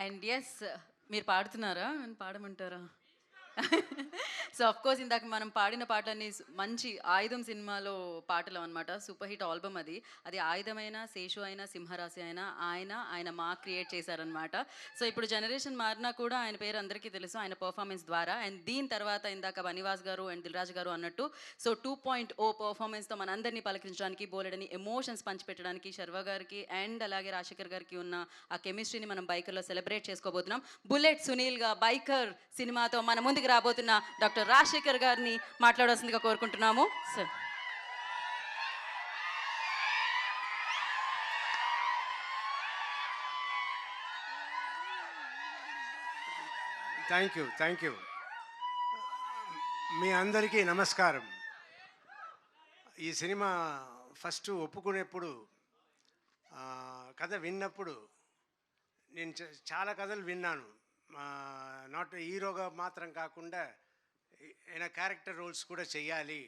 And yes, మీరు పాడుతున్నారా? నన్ను పాడమంటారా? So of course ఇందాక మనం పాడిన పాటలన్నీ మంచి 'ఆయుధం' సినిమాలో పాటలు అనమాట. సూపర్ హిట్ ఆల్బమ్ అది. అది 'ఆయుధమైనా, శేషు అయినా, సింహరాశి అయినా ఆయన క్రియేట్ చేశారనమాట. సో ఇప్పుడు జనరేషన్ మారినా కూడా ఆయన పేరు అందరికీ తెలుసు ఆయన పర్ఫార్మెన్స్ ద్వారా. అండ్ దీని తర్వాత ఇందాక బనివాస్ గారు అండ్ దిల్‌రాజు గారు అన్నట్టు సో 2.0 పర్ఫార్మెన్స్‌తో మనందరినీ పలకరించడానికి, బోలెడన్ని ఎమోషన్స్ పంచిపెట్టడానికి శర్వా గారికి అండ్ అలాగే రాజశేఖర్ గారికి ఉన్న ఆ కెమిస్ట్రీని మనం బైకర్‌లో సెలబ్రేట్ చేసుకోబోతున్నాం. 'బుల్లెట్ సునీల్‌గా' 'బైకర్' సినిమాతో మన ముందుకు రాబోతున్న డాక్టర్ రాజశేఖర్ గారిని మాట్లాడాల్సిందిగా కోరుకుంటున్నాము. సార్. Thank you. మీ అందరికీ నమస్కారం. ఈ సినిమా ఫస్ట్ ఒప్పుకునేప్పుడు కథ విన్నప్పుడు నేను చాలా కథలు విన్నాను. నాట్ హీరోగా మాత్రం కాకుండా ఆయన క్యారెక్టర్ రోల్స్ కూడా చెయ్యాలి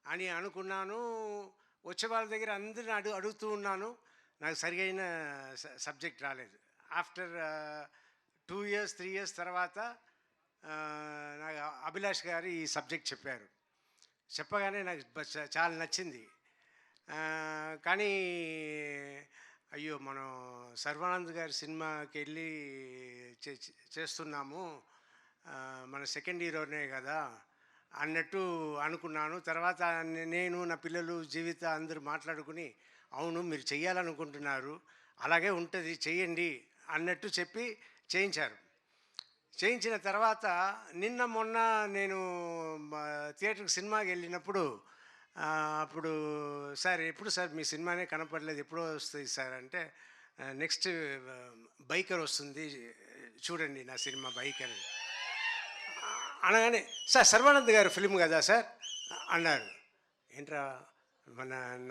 అని అనుకున్నాను. వచ్చే వాళ్ళ దగ్గర అందరిని అడుగుతూ ఉన్నాను. నాకు సరిగైన సబ్జెక్ట్ రాలేదు. ఆఫ్టర్ 2 years 3 years తర్వాత నాకు అభిలాష్ గారు ఈ సబ్జెక్ట్ చెప్పారు. చెప్పగానే నాకు చాలా నచ్చింది. కానీ అయ్యో మనం సర్వానంద్ గారి సినిమాకి వెళ్ళి చేస్తున్నాము, మన సెకండ్ హీరోనే కదా అన్నట్టు అనుకున్నాను. తర్వాత నేను నా పిల్లలు జీవిత అందరూ మాట్లాడుకుని అవును మీరు చెయ్యాలనుకుంటున్నారు, అలాగే ఉంటుంది చెయ్యండి అన్నట్టు చెప్పి చేయించారు. చేయించిన తర్వాత నిన్న మొన్న నేను థియేటర్కి సినిమాకి వెళ్ళినప్పుడు అప్పుడు సార్ ఎప్పుడు సార్ మీ సినిమానే కనపడలేదు, ఎప్పుడో వస్తుంది సార్ అంటే నెక్స్ట్ బైకర్ వస్తుంది చూడండి నా సినిమా బైకర్ అనగానే సార్ సర్వానంద్ గారి ఫిల్మ్ కదా సార్ అన్నారు. ఏంట్రా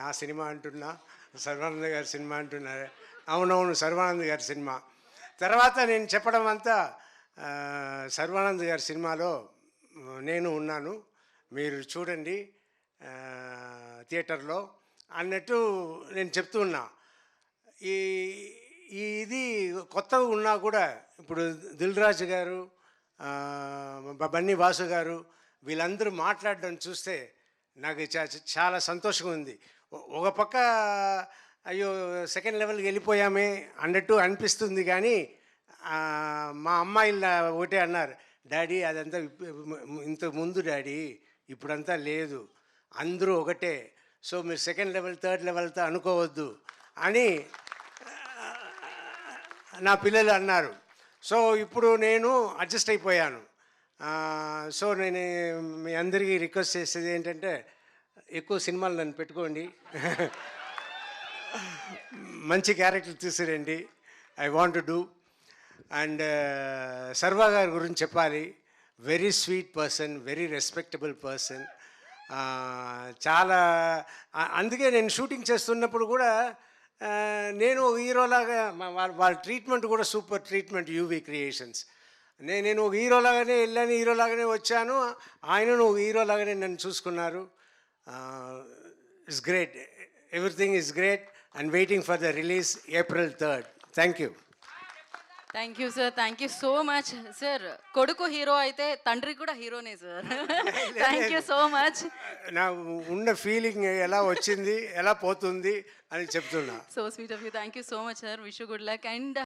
నా సినిమా అంటున్నా, సర్వానంద్ గారి సినిమా అంటున్నారు. అవునవును సర్వానంద్ గారి సినిమా. తర్వాత నేను చెప్పడం అంతా సర్వానంద్ గారి సినిమాలో నేను ఉన్నాను, మీరు చూడండి థియేటర్లో అన్నట్టు నేను చెప్తూ ఉన్నా. ఇది కొత్తగా ఉన్నా కూడా ఇప్పుడు దిల్‌రాజు గారు, బన్నీ వాసు గారు వీళ్ళందరూ మాట్లాడడం చూస్తే నాకు చాలా సంతోషంగా ఉంది. ఒక పక్క అయ్యో సెకండ్ లెవెల్కి వెళ్ళిపోయామే అన్నట్టు అనిపిస్తుంది. కానీ మా అమ్మాయిలు ఒకటే అన్నారు, డాడీ అదంతా ఇంతకు ముందు డాడీ, ఇప్పుడంతా లేదు, అందరూ ఒకటే, సో మీరు సెకండ్ లెవెల్ థర్డ్ లెవెల్తో అనుకోవద్దు అని నా పిల్లలు అన్నారు. సో ఇప్పుడు నేను అడ్జస్ట్ అయిపోయాను. సో నేను మీ అందరికీ రిక్వెస్ట్ చేసేది ఏంటంటే ఎక్కువ సినిమాలు నన్ను పెట్టుకోండి, మంచి క్యారెక్టర్ తీసుకురండి, I want to do. And Sarva గారి గురించి చెప్పాలి, very sweet person, very respectable person. చాలా అందుకే నేను షూటింగ్ చేస్తున్నప్పుడు కూడా నేను హీరోలాగా వాళ్ళ ట్రీట్మెంట్ కూడా సూపర్ ట్రీట్మెంట్ యూవీ క్రియేషన్స్. నేను ఒక హీరోలాగానే వెళ్ళాను, హీరోలాగానే వచ్చాను, ఆయనను ఒక హీరోలాగానే నన్ను చూసుకున్నారు. It's great, everything is great and waiting for the release April 3rd. Thank you. Thank you sir, thank you so much sir. కొడుకు హీరో అయితే తండ్రి కూడా హీరోనే sir. Thank you so much. నా ఉన్న ఫీలింగ్ ఎలా వచ్చింది ఎలా పోతుంది అని చెప్తున్నా. So sweet of you. Thank you so much sir. Wish you good luck. And